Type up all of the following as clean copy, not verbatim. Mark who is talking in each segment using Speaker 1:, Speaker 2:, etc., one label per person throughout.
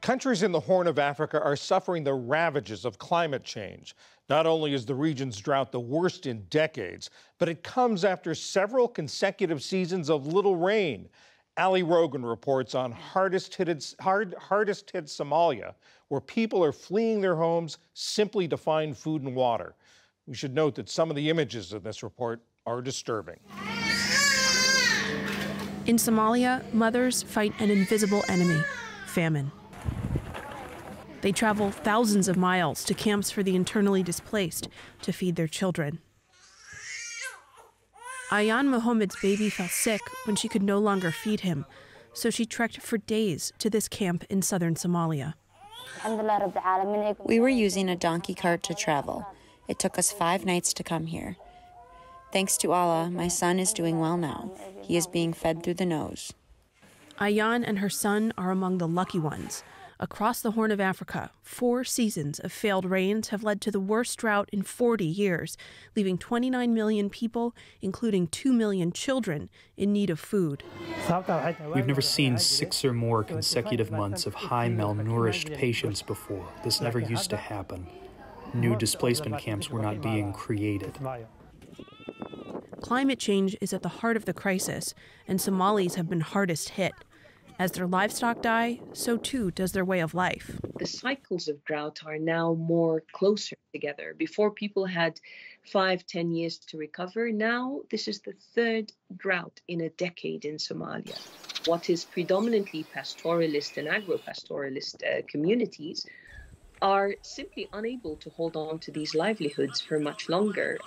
Speaker 1: Countries in the Horn of Africa are suffering the ravages of climate change. Not only is the region's drought the worst in decades, but it comes after several consecutive seasons of little rain. Ali Rogan reports on hardest hit Somalia, where people are fleeing their homes simply to find food and water. We should note that some of the images in this report are disturbing.
Speaker 2: In Somalia, mothers fight an invisible enemy, famine. They travel thousands of miles to camps for the internally displaced to feed their children. Ayan Mohammed's baby fell sick when she could no longer feed him, so she trekked for days to this camp in southern Somalia.
Speaker 3: We were using a donkey cart to travel. It took us 5 nights to come here. Thanks to Allah, my son is doing well now. He is being fed through the nose.
Speaker 2: Ayan and her son are among the lucky ones. Across the Horn of Africa, 4 seasons of failed rains have led to the worst drought in 40 years, leaving 29 million people, including 2 million children, in need of food.
Speaker 4: We've never seen 6 or more consecutive months of high malnourished patients before. This never used to happen. New displacement camps were not being created.
Speaker 2: Climate change is at the heart of the crisis, and Somalis have been hardest hit. As their livestock die, so too does their way of life.
Speaker 5: The cycles of drought are now more closer together. Before, people had 5-10 years to recover. Now, this is the 3rd drought in a decade in Somalia. What is predominantly pastoralist and agro-pastoralist communities are simply unable to hold on to these livelihoods for much longer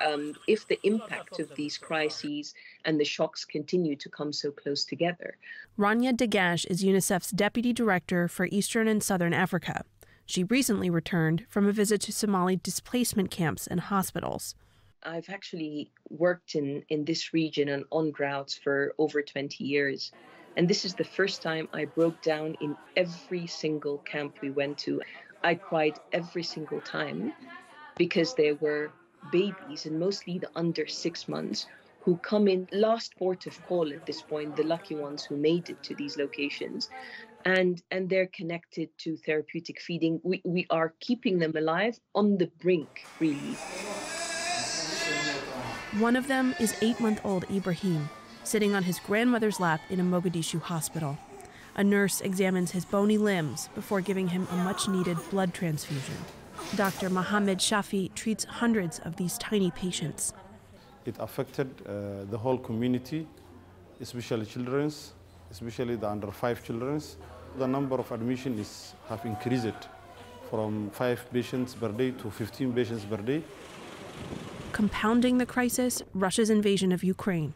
Speaker 5: if the impact of these crises and the shocks continue to come so close together.
Speaker 2: Rania Dagash is UNICEF's Deputy Director for Eastern and Southern Africa. She recently returned from a visit to Somali displacement camps and hospitals.
Speaker 5: I've actually worked in this region and on droughts for over 20 years. And this is the first time I broke down in every single camp we went to. I cried every single time because there were babies, and mostly the under 6 months, who come in last port of call at this point, the lucky ones who made it to these locations. And they're connected to therapeutic feeding. We are keeping them alive on the brink, really.
Speaker 2: One of them is 8-month-old Ibrahim, sitting on his grandmother's lap in a Mogadishu hospital. A nurse examines his bony limbs before giving him a much-needed blood transfusion. Dr. Mohammed Shafi treats hundreds of these tiny patients.
Speaker 6: It affected the whole community, especially children, especially the under 5 children. The number of admissions have increased from 5 patients per day to 15 patients per day.
Speaker 2: Compounding the crisis, Russia's invasion of Ukraine.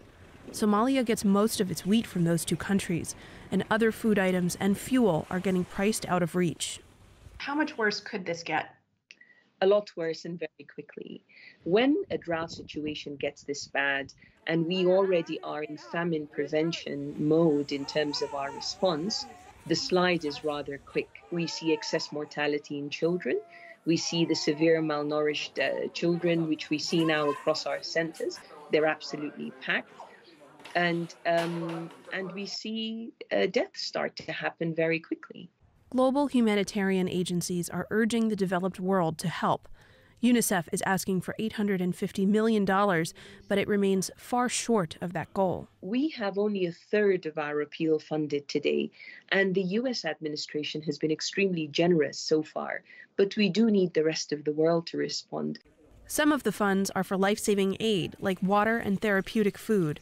Speaker 2: Somalia gets most of its wheat from those 2 countries, and other food items and fuel are getting priced out of reach.
Speaker 7: How much worse could this get?
Speaker 5: A lot worse, and very quickly. When a drought situation gets this bad, and we already are in famine prevention mode in terms of our response, the slide is rather quick. We see excess mortality in children. We see the severe malnourished children, which we see now across our centers. They're absolutely packed. And we see deaths start to happen very quickly.
Speaker 2: Global humanitarian agencies are urging the developed world to help. UNICEF is asking for $850 million, but it remains far short of that goal.
Speaker 5: We have only 1/3 of our appeal funded today, and the U.S. administration has been extremely generous so far, but we do need the rest of the world to respond.
Speaker 2: Some of the funds are for life-saving aid, like water and therapeutic food.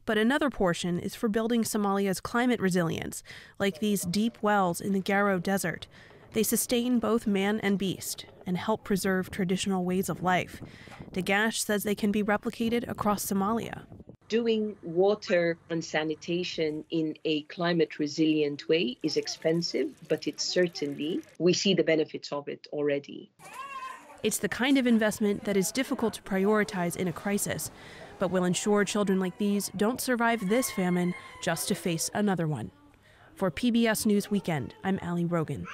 Speaker 2: But another portion is for building Somalia's climate resilience, like these deep wells in the Garo Desert. They sustain both man and beast and help preserve traditional ways of life. Dagash says they can be replicated across Somalia.
Speaker 5: Doing water and sanitation in a climate resilient way is expensive, but it's certainly, we see the benefits of it already.
Speaker 2: It's the kind of investment that is difficult to prioritize in a crisis, but will ensure children like these don't survive this famine just to face another one. For PBS News Weekend, I'm Ali Rogan.